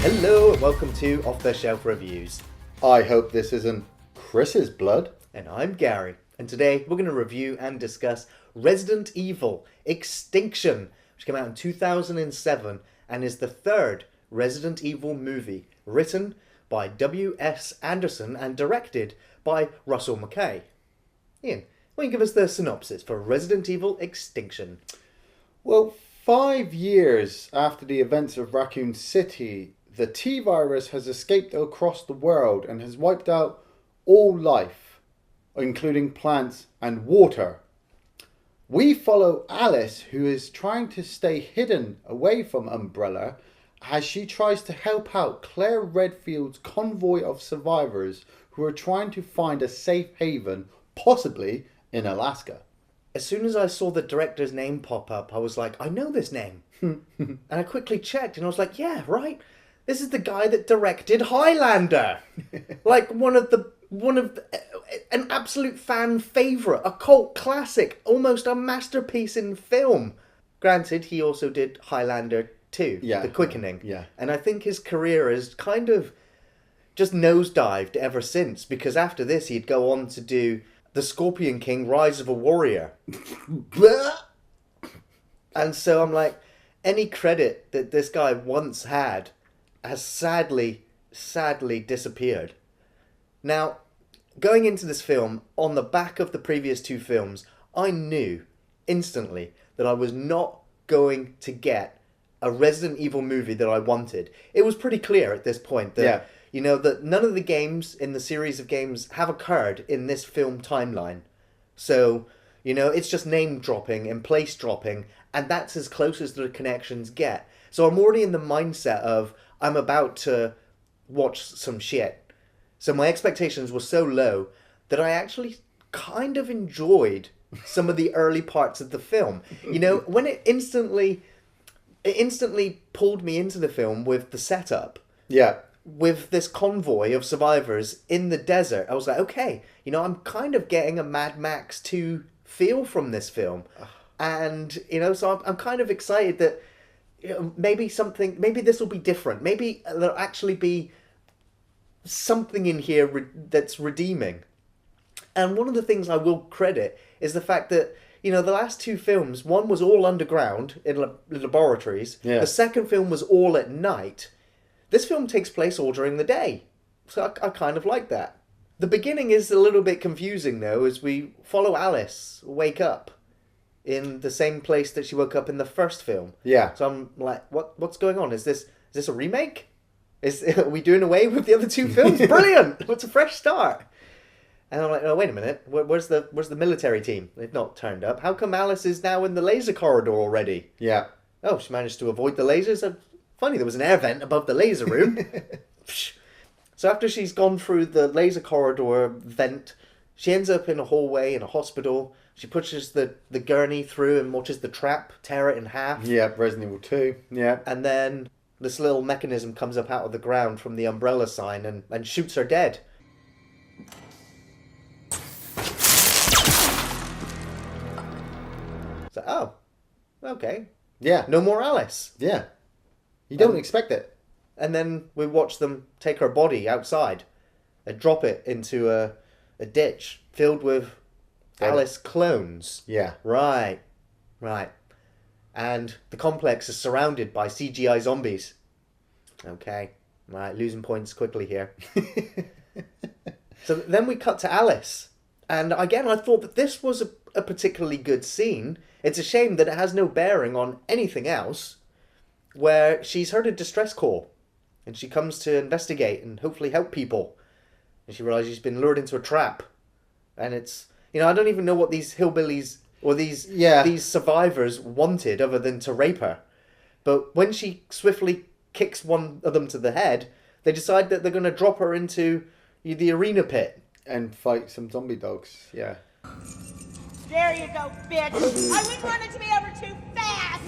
Hello and welcome to Off the Shelf Reviews. I hope this isn't Chris's blood. And I'm Gary. And today we're going to review and discuss Resident Evil Extinction, which came out in 2007 and is the third Resident Evil movie written by W.S. Anderson and directed by Russell Mulcahy. Iain, why don't you give us the synopsis for Resident Evil Extinction? Well, 5 years after the events of Raccoon City, the T-virus has escaped across the world and has wiped out all life, including plants and water. We follow Alice, who is trying to stay hidden away from Umbrella as she tries to help out Claire Redfield's convoy of survivors who are trying to find a safe haven, possibly in Alaska. As soon as I saw the director's name pop up, I was like, I know this name. And I quickly checked and I was like, yeah, right. This is the guy that directed Highlander. Like an absolute fan favourite, a cult classic, almost a masterpiece in film. Granted, he also did Highlander 2, The Quickening. Yeah. And I think his career has kind of just nosedived ever since, because after this he'd go on to do The Scorpion King, Rise of a Warrior. And so I'm like, any credit that this guy once had has sadly disappeared. Now, going into this film, on the back of the previous two films, I knew instantly that I was not going to get a Resident Evil movie that I wanted. It was pretty clear at this point that, you know, that none of the games in the series of games have occurred in this film timeline. So, you know, it's just name dropping and place dropping, and that's as close as the connections get. So I'm already in the mindset of, I'm about to watch some shit. So my expectations were so low that I actually kind of enjoyed some of the early parts of the film. You know, when it instantly pulled me into the film with the setup. Yeah. With this convoy of survivors in the desert. I was like, okay, you know, I'm kind of getting a Mad Max 2 feel from this film. And, you know, so I'm kind of excited that, you know, maybe this will be different. Maybe there'll actually be something in here that's redeeming. And one of the things I will credit is the fact that, you know, the last two films, one was all underground in laboratories. Yeah. The second film was all at night. This film takes place all during the day. So I kind of like that. The beginning is a little bit confusing, though, as we follow Alice wake up in the same place that she woke up in the first film. Yeah. So I'm like, what's going on? Is this a remake? Are we doing away with the other two films? Brilliant! What's a fresh start? And I'm like, oh, wait a minute. Where's the military team? They've not turned up. How come Alice is now in the laser corridor already? Yeah. Oh, she managed to avoid the lasers. Funny, there was an air vent above the laser room. So after she's gone through the laser corridor vent, she ends up in a hallway in a hospital. She pushes the gurney through and watches the trap tear it in half. Yeah, Resident Evil 2. Yeah. And then this little mechanism comes up out of the ground from the umbrella sign and shoots her dead. So, oh, okay. Yeah. No more Alice. Yeah. You don't expect it. And then we watch them take her body outside and drop it into a ditch filled with Alice clones. Yeah. Right. And the complex is surrounded by CGI zombies. Okay. Right, losing points quickly here. So then we cut to Alice. And again, I thought that this was a particularly good scene. It's a shame that it has no bearing on anything else, where she's heard a distress call. And she comes to investigate and hopefully help people. And she realises she's been lured into a trap. And it's, you know, I don't even know what these hillbillies or these survivors wanted other than to rape her. But when she swiftly kicks one of them to the head, they decide that they're going to drop her into the arena pit. And fight some zombie dogs. Yeah. There you go, bitch. I wouldn't want it to be over too fast.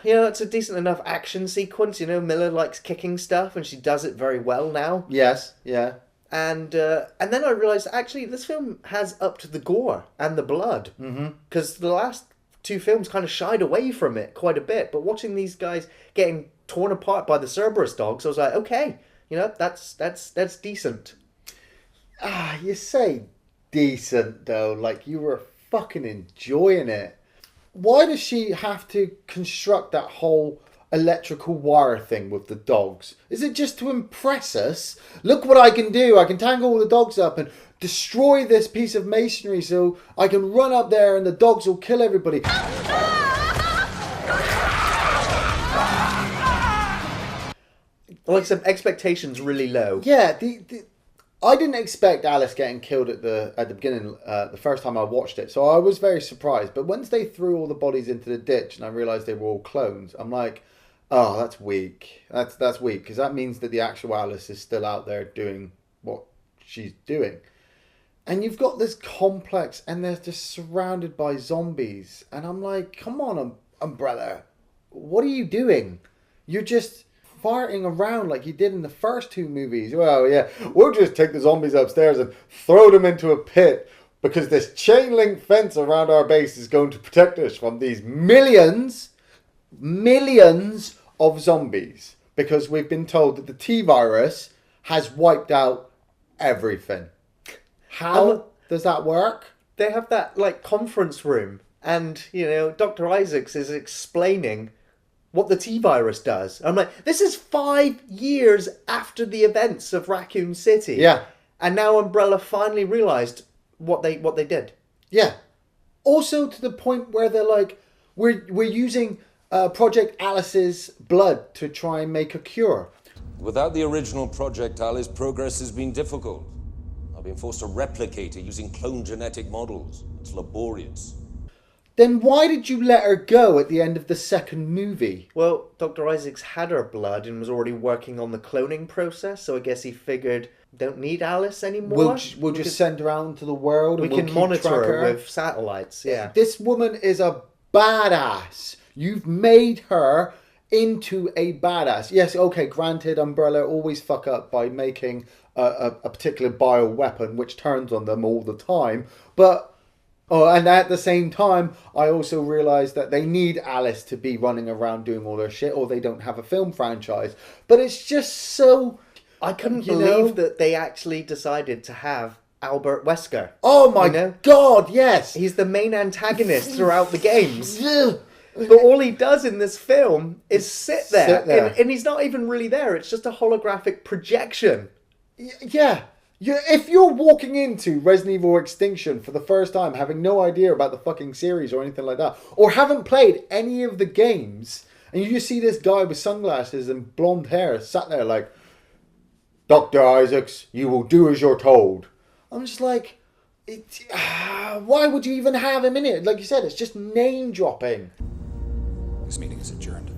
You know, it's a decent enough action sequence. You know, Milla likes kicking stuff and she does it very well now. Yes, yeah. And then I realised, actually, this film has upped the gore and the blood. Because the last two films kind of shied away from it quite a bit. But watching these guys getting torn apart by the Cerberus dogs, I was like, okay, that's decent. You say decent though, like you were fucking enjoying it. Why does she have to construct that whole electrical wire thing with the dogs? Is it just to impress us? Look what I can do. I can tangle all the dogs up and destroy this piece of masonry so I can run up there and the dogs will kill everybody. Like some expectations really low. Yeah, I didn't expect Alice getting killed at the beginning, the first time I watched it, so I was very surprised. But once they threw all the bodies into the ditch and I realised they were all clones, I'm like, oh, that's weak. That's weak, because that means that the actual Alice is still out there doing what she's doing. And you've got this complex, and they're just surrounded by zombies. And I'm like, come on, Umbrella, what are you doing? You're just farting around like you did in the first two movies. Well, yeah, we'll just take the zombies upstairs and throw them into a pit because this chain link fence around our base is going to protect us from these millions of zombies, because we've been told that the T-virus has wiped out everything. How does that work? They have that like conference room, and Dr. Isaacs is explaining what the T-virus does. I'm like, this is 5 years after the events of Raccoon City. Yeah. And now Umbrella finally realised what they did. Yeah. Also to the point where they're like, we're using Project Alice's blood to try and make a cure. Without the original Project Alice, progress has been difficult. I've been forced to replicate it using clone genetic models. It's laborious. Then why did you let her go at the end of the second movie? Well, Dr. Isaacs had her blood and was already working on the cloning process, so I guess he figured, don't need Alice anymore. We'll just send her out into the world and we can monitor her with satellites, yeah. This woman is a badass. You've made her into a badass. Yes, okay, granted, Umbrella always fuck up by making a particular bioweapon which turns on them all the time, but... Oh, and at the same time, I also realised that they need Alice to be running around doing all their shit, or they don't have a film franchise. But it's just so... I couldn't believe that they actually decided to have Albert Wesker. Oh my God, yes! He's the main antagonist throughout the games. But all he does in this film is sit there. And he's not even really there. It's just a holographic projection. Yeah. If you're walking into Resident Evil Extinction for the first time, having no idea about the fucking series or anything like that, or haven't played any of the games, and you just see this guy with sunglasses and blonde hair sat there like, Dr. Isaacs, you will do as you're told. I'm just like, why would you even have him in it? Like you said, it's just name dropping. This meeting is adjourned.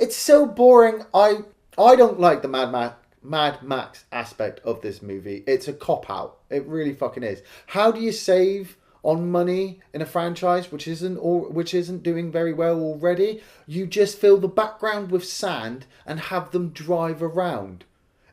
It's so boring. I don't like the Mad Max aspect of this movie. It's a cop-out. It really fucking is. How do you save on money in a franchise which isn't doing very well already? You just fill the background with sand and have them drive around.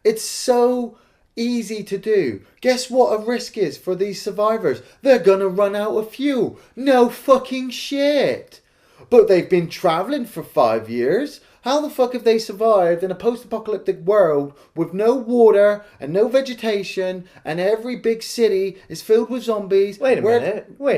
It's so easy to do. Guess what a risk is for these survivors? They're gonna run out of fuel. No fucking shit. But they've been travelling for 5 years. How the fuck have they survived in a post-apocalyptic world with no water and no vegetation, and every big city is filled with zombies? Wait a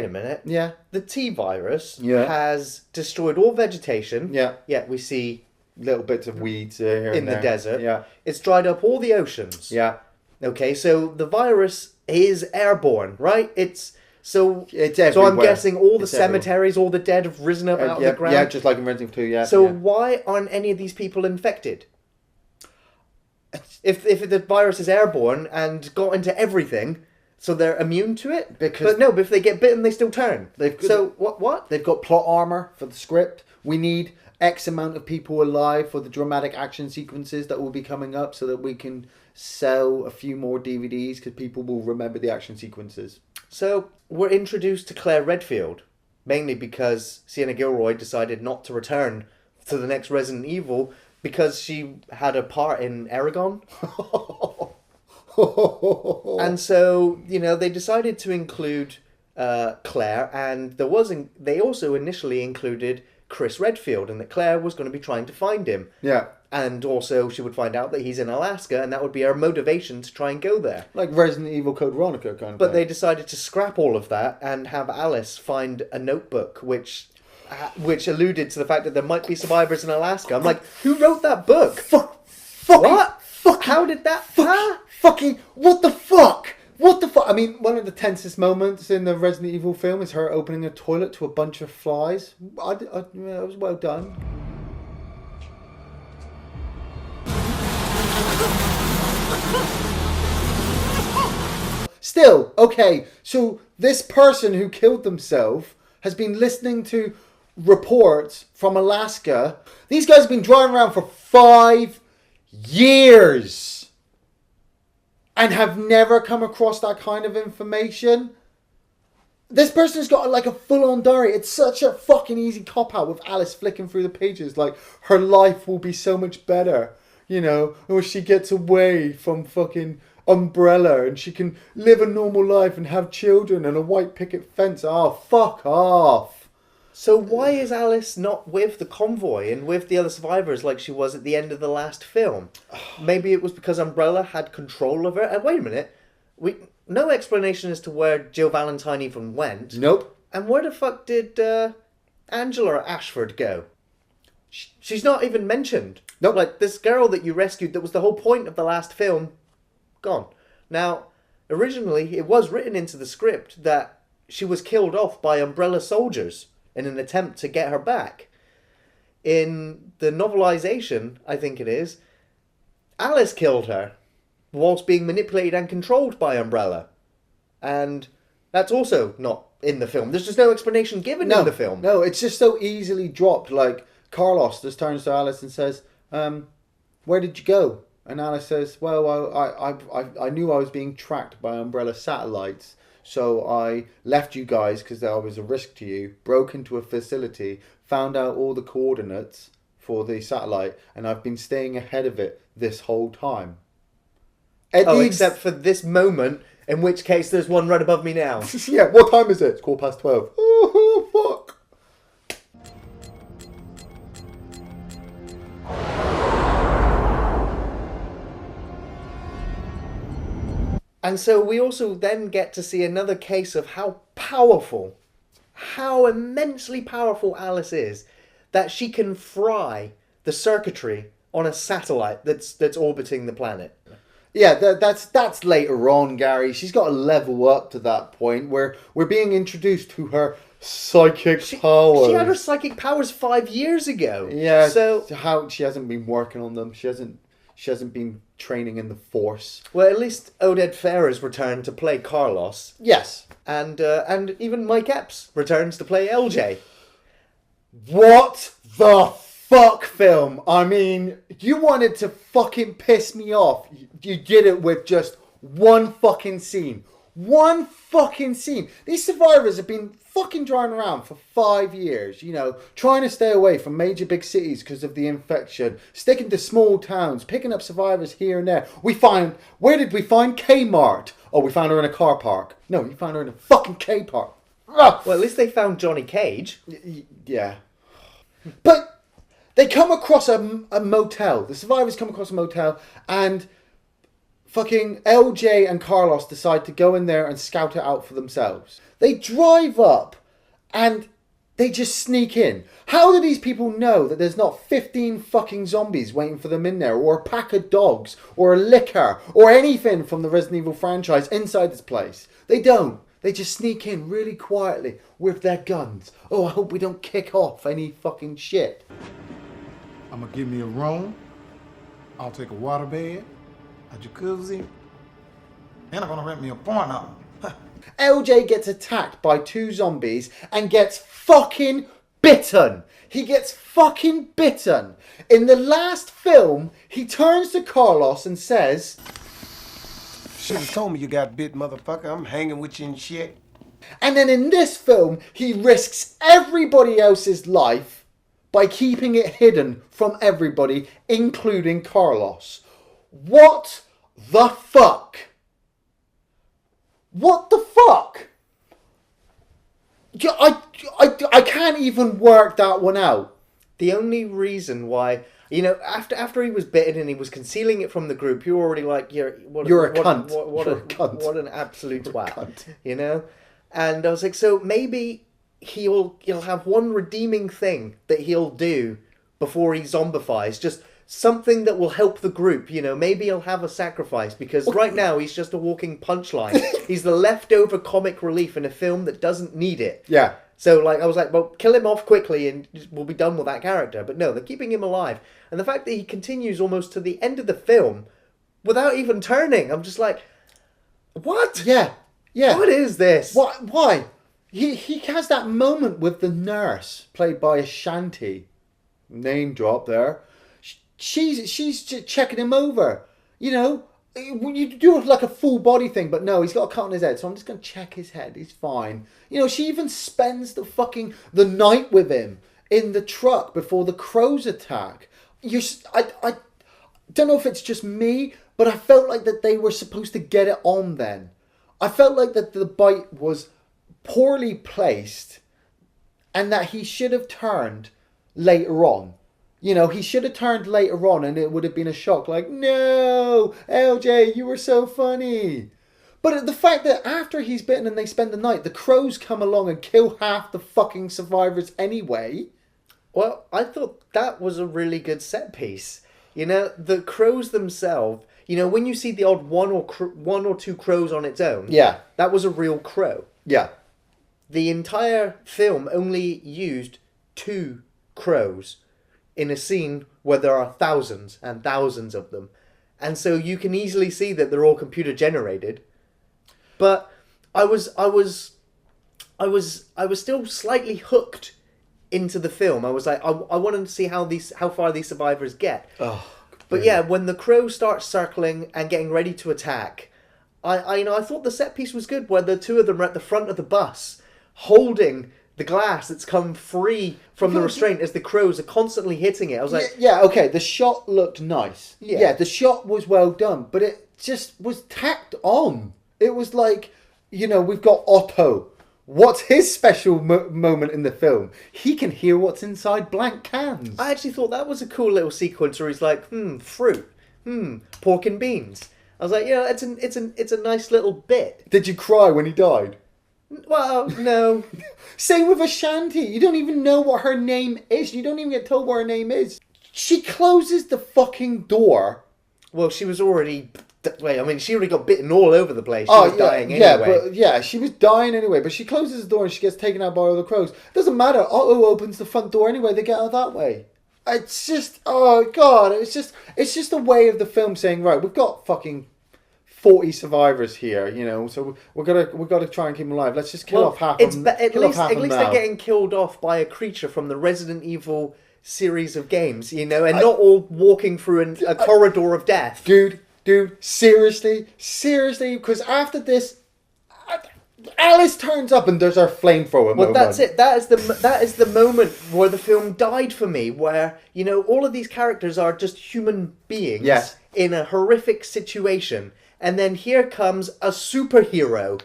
minute. Yeah. The T-virus has destroyed all vegetation. Yeah. Yeah, we see little bits of weeds here in and the desert. Yeah. It's dried up all the oceans. Yeah. Okay, so the virus is airborne, right? It's everywhere. So I'm guessing all the cemeteries, all the dead have risen up out of the ground. Yeah, just like in Resident Evil 2, yeah. So why aren't any of these people infected? If the virus is airborne and got into everything, so they're immune to it? But if they get bitten, they still turn. What? They've got plot armor for the script. We need X amount of people alive for the dramatic action sequences that will be coming up so that we can sell a few more DVDs because people will remember the action sequences. So we're introduced to Claire Redfield, mainly because Sienna Gilroy decided not to return to the next Resident Evil because she had a part in Aragon. And so, they decided to include Claire, and they also initially included Chris Redfield, and that Claire was going to be trying to find him. Yeah. And also she would find out that he's in Alaska, and that would be her motivation to try and go there. Like Resident Evil Code Veronica kind of But thing. they decided to scrap all of that and have Alice find a notebook which alluded to the fact that there might be survivors in Alaska. I'm like, who wrote that book? What? How did that... Fucking... What the fuck? What the fuck? I mean, one of the tensest moments in the Resident Evil film is her opening a toilet to a bunch of flies. It was well done. Still, okay, so this person who killed themselves has been listening to reports from Alaska. These guys have been driving around for 5 years and have never come across that kind of information. This person's got like a full-on diary. It's such a fucking easy cop-out with Alice flicking through the pages. Like, her life will be so much better, you know, or she gets away from fucking Umbrella and she can live a normal life and have children and a white picket fence. Oh, fuck off. So why is Alice not with the convoy and with the other survivors like she was at the end of the last film? Maybe it was because Umbrella had control of her. And wait a minute. No explanation as to where Jill Valentine even went. Nope. And where the fuck did Angela Ashford go? She's not even mentioned. Nope. Like, this girl that you rescued, that was the whole point of the last film, gone. Now, originally, it was written into the script that she was killed off by Umbrella soldiers in an attempt to get her back. In the novelization, I think it is, Alice killed her whilst being manipulated and controlled by Umbrella. And that's also not in the film. There's just no explanation given in the film. No, it's just so easily dropped. Like, Carlos just turns to Alice and says, where did you go? And Alice says, well, I knew I was being tracked by Umbrella satellites, so I left you guys because I was a risk to you, broke into a facility, found out all the coordinates for the satellite, and I've been staying ahead of it this whole time. Except for this moment, in which case there's one right above me now. Yeah, what time is it? It's 12:15. Oh, fuck. And so we also then get to see another case of how powerful, how immensely powerful Alice is, that she can fry the circuitry on a satellite that's orbiting the planet. Yeah, that's later on, Gary. She's got to level up to that point where we're being introduced to her psychic powers. She had her psychic powers 5 years ago. Yeah, so how she hasn't been working on them. She hasn't been training in the Force. Well, at least Oded Fehr has returned to play Carlos. Yes. And even Mike Epps returns to play LJ. What the fuck, film? I mean, you wanted to fucking piss me off. You did it with just one fucking scene. One fucking scene. These survivors have been fucking driving around for 5 years, you know, trying to stay away from major big cities because of the infection, sticking to small towns, picking up survivors here and there. Where did we find Kmart? Oh, we found her in a car park. No, you found her in a fucking K park. Ugh. Well, at least they found Johnny Cage. Yeah. But they come across a motel. The survivors come across a motel and fucking LJ and Carlos decide to go in there and scout it out for themselves. They drive up and they just sneak in. How do these people know that there's not 15 fucking zombies waiting for them in there, or a pack of dogs, or a liquor, or anything from the Resident Evil franchise inside this place? They don't. They just sneak in really quietly with their guns. Oh, I hope we don't kick off any fucking shit. I'm gonna give me a room. I'll take a waterbed, a jacuzzi, and I'm gonna rent me a porno. LJ gets attacked by 2 zombies and gets fucking bitten. He gets fucking bitten. In the last film, he turns to Carlos and says, Should've told me you got bit, motherfucker. I'm hanging with you and shit. And then in this film, he risks everybody else's life by keeping it hidden from everybody, including Carlos. What the fuck? What the fuck? Yeah, I can't even work that one out. The only reason why, after he was bitten and he was concealing it from the group, you were already like, You're a cunt. What an absolute twat, And I was like, so maybe he'll have one redeeming thing that he'll do before he zombifies, just something that will help the group, maybe he'll have a sacrifice, because right now he's just a walking punchline. He's the leftover comic relief in a film that doesn't need it. Yeah. So, I was like, well, kill him off quickly and we'll be done with that character. But no, they're keeping him alive. And the fact that he continues almost to the end of the film without even turning, I'm just like, what? Yeah. What is this? Why? He has that moment with the nurse, played by Ashanti. Name drop there. She's checking him over. You do like a full body thing, but no, he's got a cut on his head, so I'm just going to check his head. He's fine. She even spends the night with him in the truck before the crows attack. I don't know if it's just me, but I felt like that they were supposed to get it on then. I felt like that the bite was poorly placed and that he should have turned later on. He should have turned later on and it would have been a shock. Like, no, LJ, you were so funny. But the fact that after he's bitten and they spend the night, the crows come along and kill half the fucking survivors anyway. Well, I thought that was a really good set piece. The crows themselves, when you see the odd one or two crows on its own, that was a real crow. Yeah. The entire film only used 2 crows in a scene where there are thousands and thousands of them. And so you can easily see that they're all computer generated. But I was still slightly hooked into the film. I was like, I wanted to see how far these survivors get. Oh, but yeah, when the crow starts circling and getting ready to attack, I thought the set piece was good, where the 2 of them are at the front of the bus holding the glass that's come free from the restraint as the crows are constantly hitting it. I was like... Yeah, okay, the shot looked nice. Yeah, the shot was well done, but it just was tacked on. It was like, we've got Otto. What's his special moment in the film? He can hear what's inside blank cans. I actually thought that was a cool little sequence where he's like, fruit, pork and beans. I was like, it's a nice little bit. Did you cry when he died? Well, no. Same with Ashanti. You don't even know what her name is. You don't even get told what her name is. She closes the fucking door. Well, she was already... she already got bitten all over the place. She was dying anyway. She was dying anyway. But she closes the door and she gets taken out by all the crows. Doesn't matter. Otto opens the front door anyway. They get out that way. It's just... Oh, God. It's just a way of the film saying, right, we've got fucking 40 survivors here, so we gotta try and keep them alive. Let's just kill off half of them. At least they're getting killed off by a creature from the Resident Evil series of games, and not all walking through a corridor of death. Dude, seriously, because after this, Alice turns up and there's our flamethrower moment. Well, that's it. That is the moment where the film died for me, where all of these characters are just human beings in a horrific situation. And then here comes a superhero,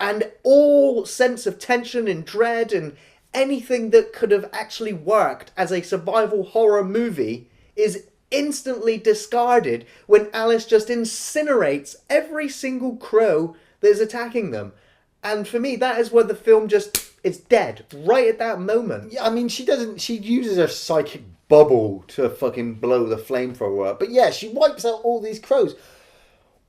and all sense of tension and dread and anything that could have actually worked as a survival horror movie is instantly discarded when Alice just incinerates every single crow that is attacking them. And for me, that is where the film it's dead, right at that moment. Yeah, she uses her psychic bubble to fucking blow the flamethrower up. But yeah, she wipes out all these crows.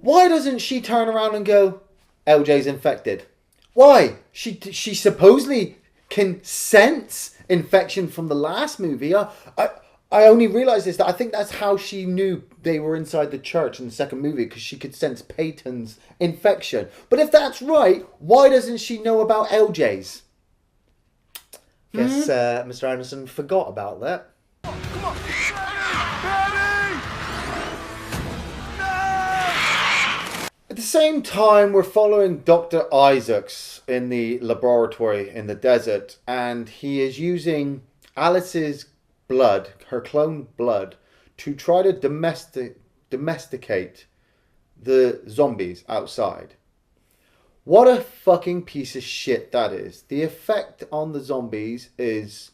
Why doesn't she turn around and go, LJ's infected? Why? She supposedly can sense infection from the last movie. I only realised this, that I think that's how she knew they were inside the church in the second movie, because she could sense Peyton's infection. But if that's right, why doesn't she know about LJ's? Guess Mr. Anderson forgot about that. Come on! At the same time, we're following Dr. Isaacs in the laboratory in the desert, and he is using Alice's blood, her clone blood, to try to domesticate the zombies outside. What a fucking piece of shit that is. The effect on the zombies is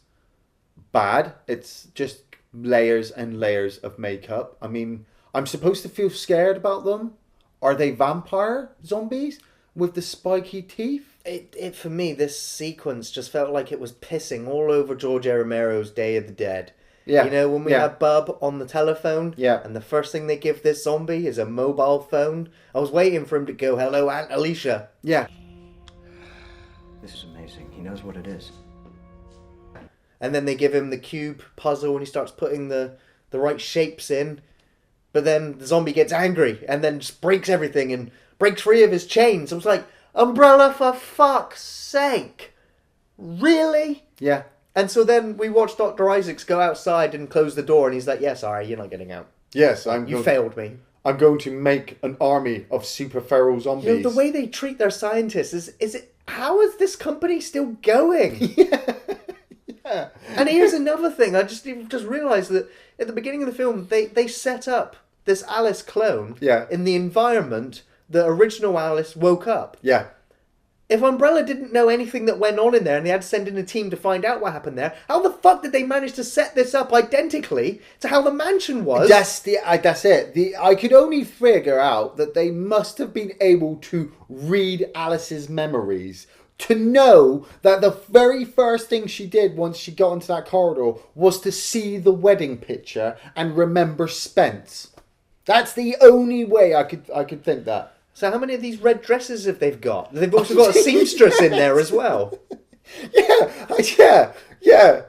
bad. It's just layers and layers of makeup. I mean, I'm supposed to feel scared about them. Are they vampire zombies with the spiky teeth? It for me, this sequence just felt like it was pissing all over George A. Romero's Day of the Dead. Yeah. You know, when we had Bub on the telephone, Yeah. and the first thing they give this zombie is a mobile phone. I was waiting for him to go, "Hello, Aunt Alicia." Yeah. This is amazing. He knows what it is. And then they give him the cube puzzle and he starts putting the right shapes in. But then the zombie gets angry and then just breaks everything and breaks free of his chains. I was like, Umbrella, for fuck's sake. Really? Yeah. And so then we watch Dr. Isaacs go outside and close the door and he's like, "Yeah, sorry, you're not getting out. Yes, You failed me." I'm going to make an army of super feral zombies. You know, the way they treat their scientists how is this company still going? Yeah. And here's another thing. I just realised that at the beginning of the film, they set up this Alice clone in the environment that original Alice woke up. Yeah. If Umbrella didn't know anything that went on in there and they had to send in a team to find out what happened there, how the fuck did they manage to set this up identically to how the mansion was? That's it. I could only figure out that they must have been able to read Alice's memories to know that the very first thing she did once she got into that corridor was to see the wedding picture and remember Spence. That's the only way I could think that. So how many of these red dresses have they got? They've also got a seamstress in there as well. Yeah.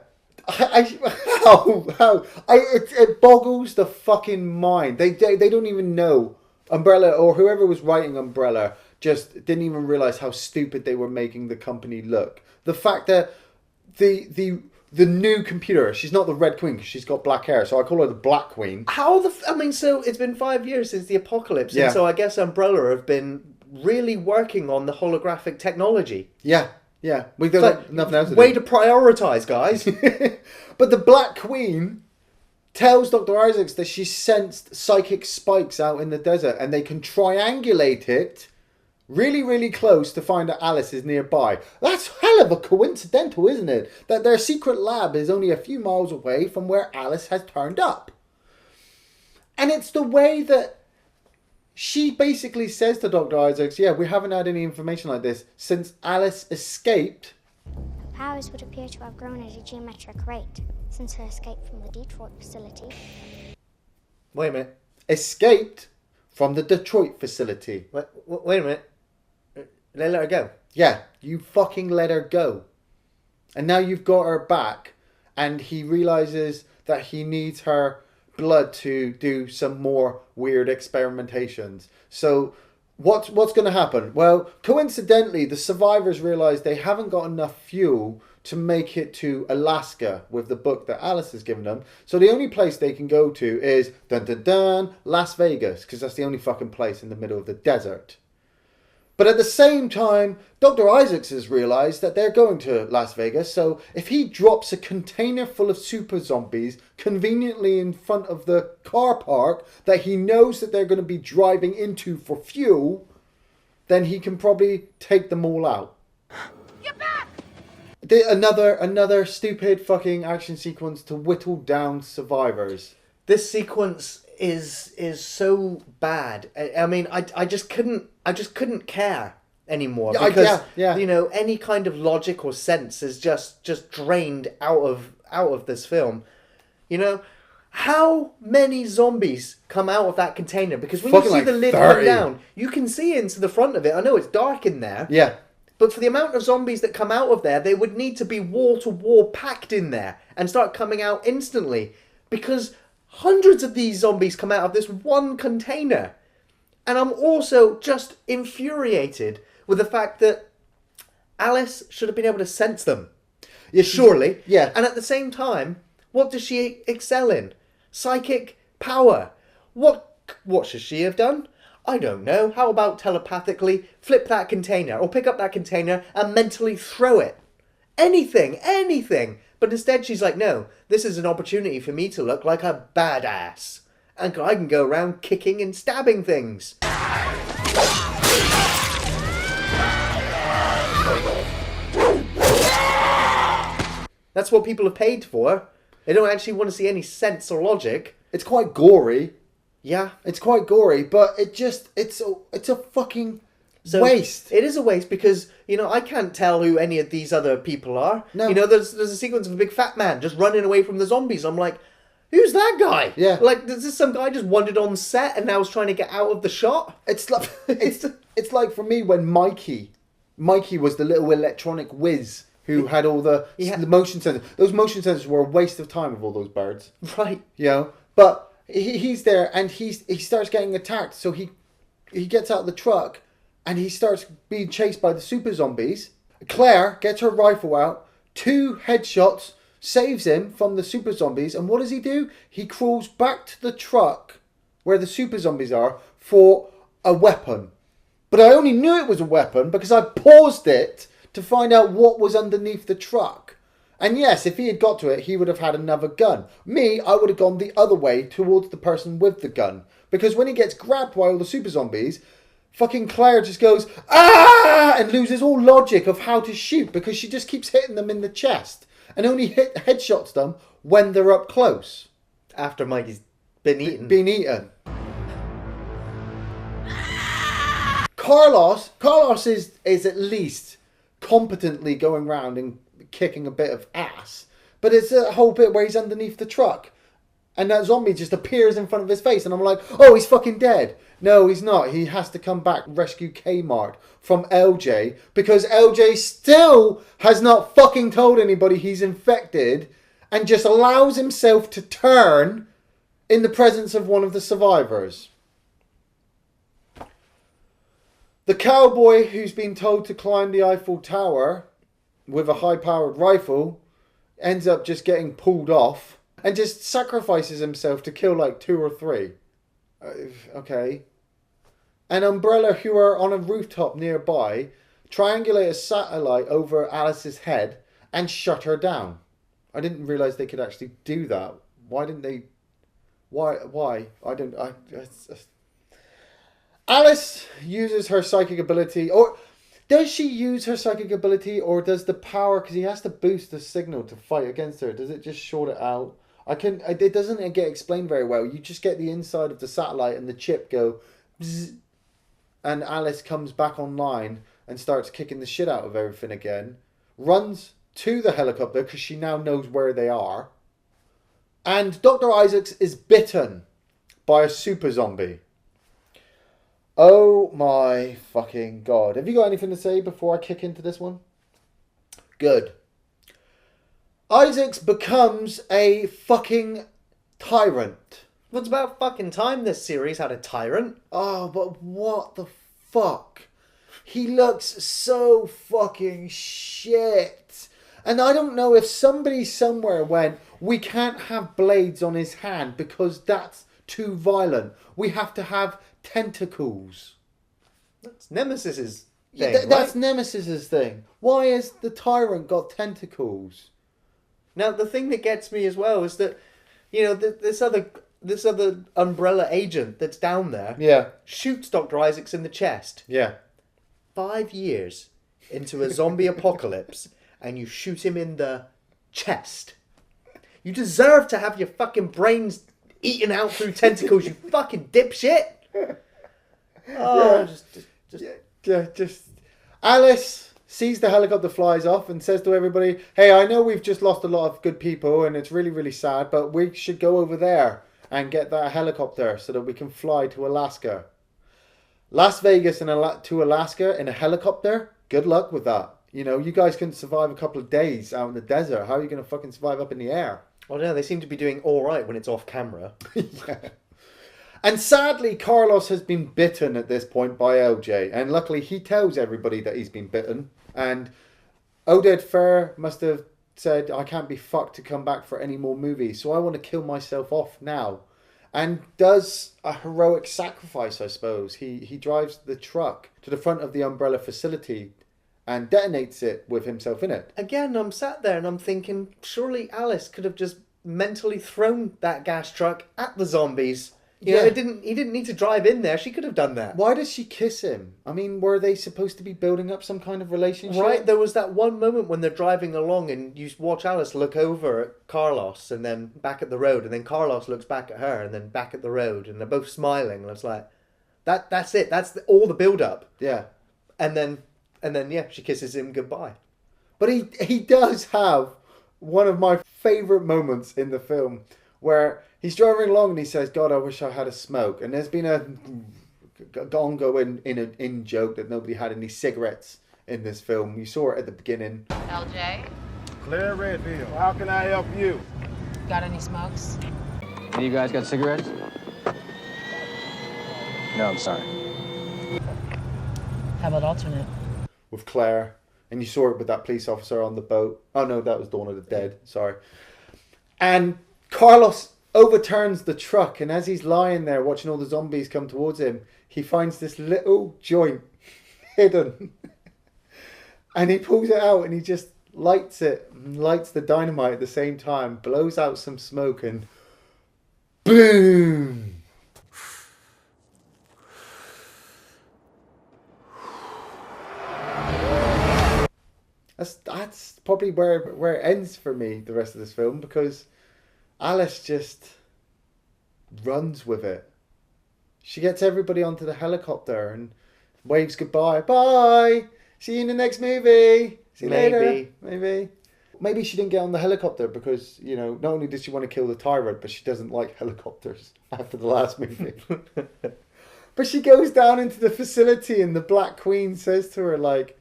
It boggles the fucking mind. They don't even know. Umbrella or whoever was writing Umbrella just didn't even realize how stupid they were making the company look. The fact that the new computer, she's not the Red Queen because she's got black hair, so I call her the Black Queen. So it's been 5 years since the apocalypse, and so I guess Umbrella have been really working on the holographic technology. Yeah. We've got nothing else to do. Way to prioritise, guys. But the Black Queen tells Dr. Isaacs that she sensed psychic spikes out in the desert and they can triangulate it really, really close to find that Alice is nearby. That's hell of a coincidental, isn't it? That their secret lab is only a few miles away from where Alice has turned up. And it's the way that she basically says to Dr. Isaacs, "Yeah, we haven't had any information like this since Alice escaped." Her powers would appear to have grown at a geometric rate since her escape from the Detroit facility. Wait a minute. Escaped from the Detroit facility. Wait a minute. They let her go. Yeah, you fucking let her go. And now you've got her back, and he realizes that he needs her blood to do some more weird experimentations. So what's going to happen? Well, coincidentally, the survivors realize they haven't got enough fuel to make it to Alaska with the book that Alice has given them. So the only place they can go to is Las Vegas, because that's the only fucking place in the middle of the desert. But at the same time, Dr. Isaacs has realised that they're going to Las Vegas, so if he drops a container full of super zombies conveniently in front of the car park that he knows that they're going to be driving into for fuel, then he can probably take them all out. Get back! Another stupid fucking action sequence to whittle down survivors. This sequence is so bad. I mean, I just couldn't care anymore because you know, any kind of logic or sense is just drained out of this film. You know, how many zombies come out of that container? Because when you see the lid come down, you can see into the front of it. I know it's dark in there. Yeah. But for the amount of zombies that come out of there, they would need to be wall to wall packed in there and start coming out instantly, because hundreds of these zombies come out of this one container. And I'm also just infuriated with the fact that Alice should have been able to sense them. Yeah, surely. Yeah. And at the same time, what does she excel in? Psychic power. What should she have done? I don't know. How about telepathically flip that container or pick up that container and mentally throw it? Anything. But instead she's like, no, this is an opportunity for me to look like a badass. And I can go around kicking and stabbing things. That's what people have paid for. They don't actually want to see any sense or logic. It's quite gory. Yeah. It's quite gory, but it's a fucking waste. It is a waste because, I can't tell who any of these other people are. No. There's a sequence of a big fat man just running away from the zombies. I'm like, who's that guy? Yeah. Like, is this some guy just wandered on set and now is trying to get out of the shot? It's like it's like for me when Mikey was the little electronic whiz who had all the motion sensors. Those motion sensors were a waste of time with all those birds. Right. But he's there and he starts getting attacked. So he gets out of the truck and he starts being chased by the super zombies. Claire gets her rifle out, 2 headshots, saves him from the super zombies. And what does he do? He crawls back to the truck where the super zombies are for a weapon. But I only knew it was a weapon because I paused it to find out what was underneath the truck. And yes, if he had got to it, he would have had another gun. Me, I would have gone the other way towards the person with the gun. Because when he gets grabbed by all the super zombies, fucking Claire just goes, ah! And loses all logic of how to shoot because she just keeps hitting them in the chest. And only headshots them when they're up close. After Mikey's been eaten. Been eaten. Carlos is at least competently going around and kicking a bit of ass. But it's a whole bit where he's underneath the truck. And that zombie just appears in front of his face. And I'm like, oh, he's fucking dead. No, he's not. He has to come back, rescue Kmart from LJ. Because LJ still has not fucking told anybody he's infected. And just allows himself to turn in the presence of one of the survivors. The cowboy who's been told to climb the Eiffel Tower with a high-powered rifle ends up just getting pulled off and just sacrifices himself to kill like 2 or 3. Okay. An Umbrella who are on a rooftop nearby triangulate a satellite over Alice's head and shut her down. I didn't realise they could actually do that. Why didn't they? Why? Alice uses her psychic ability, or does she use her psychic ability, or does the power, because he has to boost the signal to fight against her, does it just short it out? It doesn't get explained very well. You just get the inside of the satellite and the chip go bzz, and Alice comes back online and starts kicking the shit out of everything again, runs to the helicopter because she now knows where they are, and Dr. Isaacs is bitten by a super zombie. Oh my fucking god. Have you got anything to say before I kick into this one? Good. Isaacs becomes a fucking tyrant. Well, it's about fucking time this series had a tyrant. Oh, but what the fuck? He looks so fucking shit. And I don't know if somebody somewhere went, we can't have blades on his hand because that's too violent. We have to have tentacles. That's Nemesis's thing. That's Nemesis's thing. Why has the tyrant got tentacles? Now the thing that gets me as well is that, this other Umbrella agent that's down there, shoots Dr. Isaacs in the chest. Yeah. 5 years into a zombie apocalypse, and you shoot him in the chest. You deserve to have your fucking brains eaten out through tentacles, you fucking dipshit. Oh, just Alice sees the helicopter flies off and says to everybody, hey, I know we've just lost a lot of good people and it's really, really sad, but we should go over there and get that helicopter so that we can fly to Alaska. Las Vegas to Alaska in a helicopter? Good luck with that. You guys couldn't survive a couple of days out in the desert. How are you going to fucking survive up in the air? Well, no, they seem to be doing all right when it's off camera. Yeah. And sadly, Carlos has been bitten at this point by LJ. And luckily, he tells everybody that he's been bitten. And Oded Fehr must have said, I can't be fucked to come back for any more movies. So I want to kill myself off now. And does a heroic sacrifice, I suppose. He drives the truck to the front of the Umbrella facility and detonates it with himself in it. Again, I'm sat there and I'm thinking, surely Alice could have just mentally thrown that gas truck at the zombies You know, he didn't need to drive in there. She could have done that. Why does she kiss him? I mean, were they supposed to be building up some kind of relationship? Right, there was that one moment when they're driving along and you watch Alice look over at Carlos and then back at the road, and then Carlos looks back at her and then back at the road, and they're both smiling, and it's like, that's it. That's all the build-up. Yeah. And then, yeah, she kisses him goodbye. But he does have one of my favourite moments in the film where he's driving along and he says, God, I wish I had a smoke. And there's been a ongoing in joke that nobody had any cigarettes in this film. You saw it at the beginning. LJ? Claire Redfield, how can I help you? Got any smokes? Any of you guys got cigarettes? No, I'm sorry. How about alternate? With Claire. And you saw it with that police officer on the boat. Oh no, that was Dawn of the Dead. Sorry. And Carlos overturns the truck, and as he's lying there watching all the zombies come towards him, he finds this little joint hidden. And he pulls it out and he just lights it, lights the dynamite at the same time, blows out some smoke, and boom! That's probably where it ends for me, the rest of this film, because Alice just runs with it. She gets everybody onto the helicopter and waves goodbye. Bye! See you in the next movie! See you later! Maybe she didn't get on the helicopter because, you know, not only does she want to kill the tyrant, but she doesn't like helicopters after the last movie. But she goes down into the facility and the Black Queen says to her, like,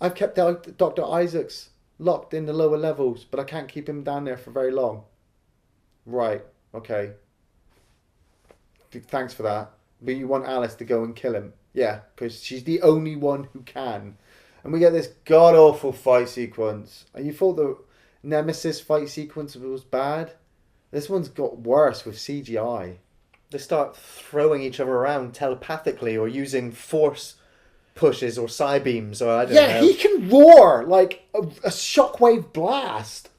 I've kept Dr. Isaacs locked in the lower levels, but I can't keep him down there for very long. Right, okay. Thanks for that. But you want Alice to go and kill him. Yeah, because she's the only one who can. And we get this god-awful fight sequence. And you thought the Nemesis fight sequence was bad? This one's got worse with CGI. They start throwing each other around telepathically or using force pushes or psi beams, or I don't know. Yeah, he can roar like a shockwave blast.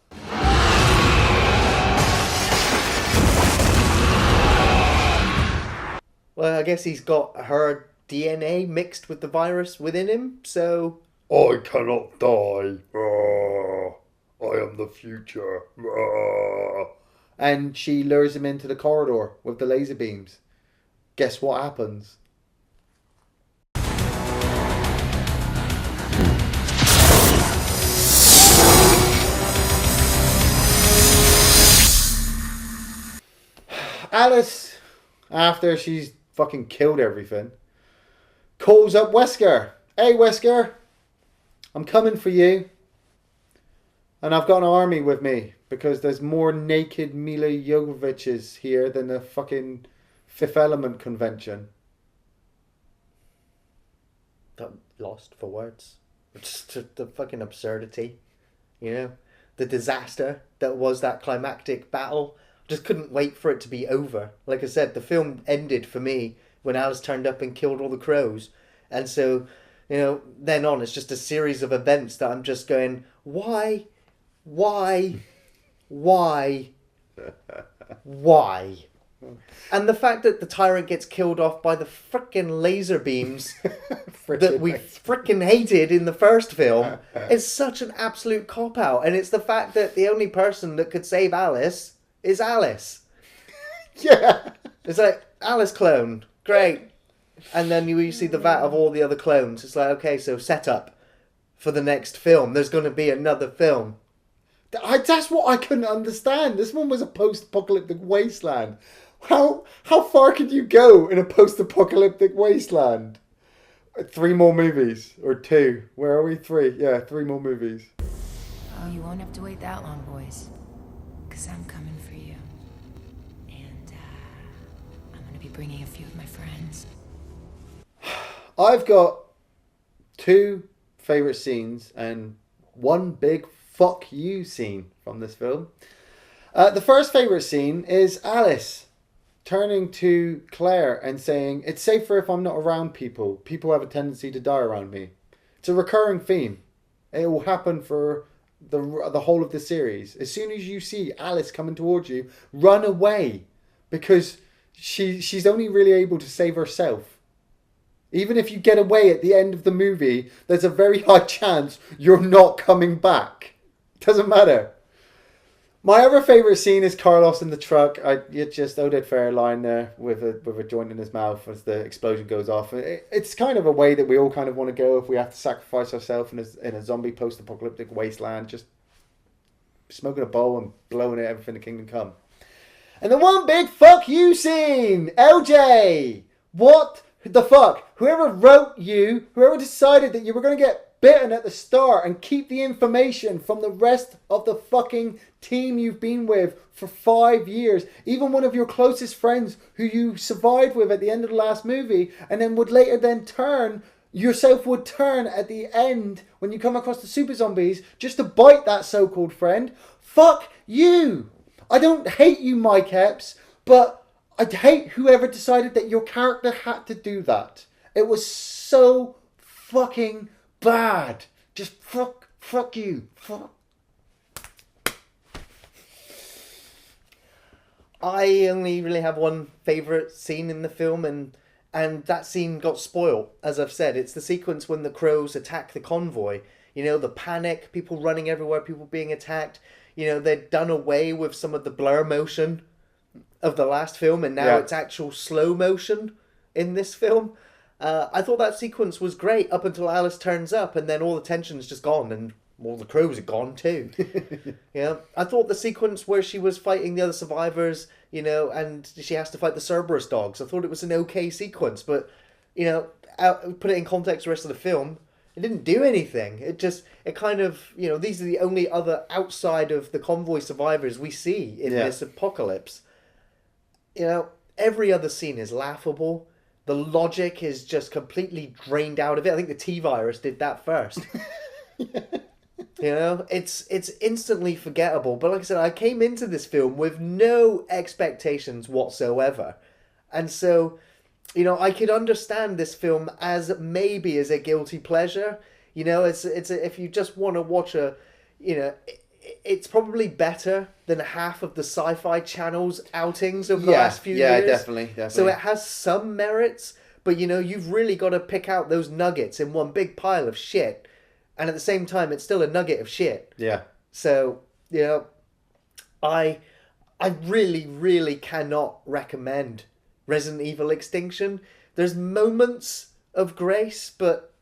Well, I guess he's got her DNA mixed with the virus within him, so... I cannot die. I am the future. And she lures him into the corridor with the laser beams. Guess what happens? Alice, after she's fucking killed everything, calls up Wesker. Hey, Wesker, I'm coming for you. And I've got an army with me because there's more naked Milla Jovoviches here than the fucking Fifth Element convention. Got lost for words. Just the fucking absurdity, you know? The disaster that was that climactic battle. Just couldn't wait for it to be over. Like I said, the film ended for me when Alice turned up and killed all the crows. And so, you know, then on, it's just a series of events that I'm just going, why? And the fact that the tyrant gets killed off by the frickin' laser beams that we frickin' hated in the first film is such an absolute cop-out. And it's the fact that the only person that could save Alice is Alice. Yeah. It's like, Alice clone, great. And then you see the vat of all the other clones. It's like, okay, so set up for the next film. There's going to be another film. That's what I couldn't understand. This one was a post-apocalyptic wasteland. How far could you go in a post-apocalyptic wasteland? 3 more movies. Or 2. Where are we? 3. Yeah, 3 more movies. Oh, you won't have to wait that long, boys. Because I'm coming for you. And, I'm going to be bringing a few of my friends. I've got 2 favourite scenes and 1 big fuck you scene from this film. The first favourite scene is Alice turning to Claire and saying, it's safer if I'm not around people. People have a tendency to die around me. It's a recurring theme. It will happen for the whole of the series. As soon as you see Alice coming towards you, run away. Because she's only really able to save herself. Even if you get away at the end of the movie, there's a very high chance you're not coming back. Doesn't matter. My other favourite scene is Carlos in the truck. It's just Oded Fehr lying there with a joint in his mouth as the explosion goes off. It's kind of a way that we all kind of want to go if we have to sacrifice ourselves in a zombie post-apocalyptic wasteland. Just smoking a bowl and blowing it everything to Kingdom Come. And the one big fuck you scene! LJ! What the fuck? Whoever wrote you, whoever decided that you were going to get bitten at the start and keep the information from the rest of the fucking team you've been with for 5 years, even one of your closest friends who you survived with at the end of the last movie, and then would later then turn at the end when you come across the super zombies just to bite that so-called friend. Fuck you! I don't hate you, Mike Epps, but I hate whoever decided that your character had to do that. It was so fucking bad. Just fuck you. Fuck. I only really have one favourite scene in the film, and that scene got spoiled, as I've said. It's the sequence when the crows attack the convoy. You know, the panic, people running everywhere, people being attacked. You know, they'd done away with some of the blur motion of the last film, and now it's actual slow motion in this film. I thought that sequence was great up until Alice turns up, and then all the tension's just gone, and all the crows are gone too. Yeah, I thought the sequence where she was fighting the other survivors, you know, and she has to fight the Cerberus dogs, I thought it was an okay sequence, but, you know, put it in context the rest of the film, it didn't do anything. It kind of, you know, these are the only other outside of the convoy survivors we see in this apocalypse. You know, every other scene is laughable. The logic is just completely drained out of it. I think the T-virus did that first. You know, it's instantly forgettable. But like I said, I came into this film with no expectations whatsoever. And so, you know, I could understand this film as maybe as a guilty pleasure. You know, if you just want to watch it's probably better than half of the Sci-Fi Channel's outings of the last few years. Yeah, definitely. So it has some merits, but, you know, you've really got to pick out those nuggets in one big pile of shit. And at the same time, it's still a nugget of shit. Yeah. So, you know, I really, really cannot recommend Resident Evil Extinction. There's moments of grace, but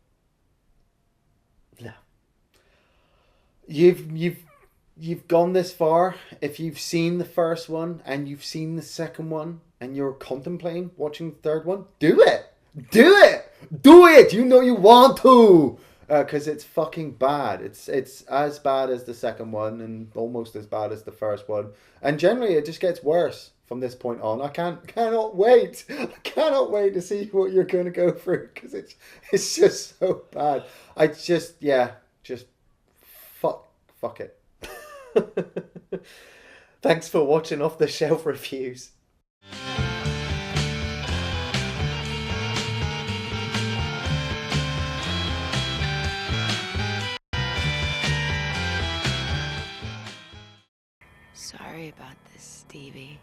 no. You've gone this far. If you've seen the first one and you've seen the second one and you're contemplating watching the third one, do it. Do it. Do it. You know you want to. Because it's fucking bad. It's as bad as the second one and almost as bad as the first one. And generally it just gets worse from this point on. I cannot wait. I cannot wait to see what you're going to go through, because it's just so bad. Fuck it. Thanks for watching Off the Shelf Reviews. Sorry about this, Stevie.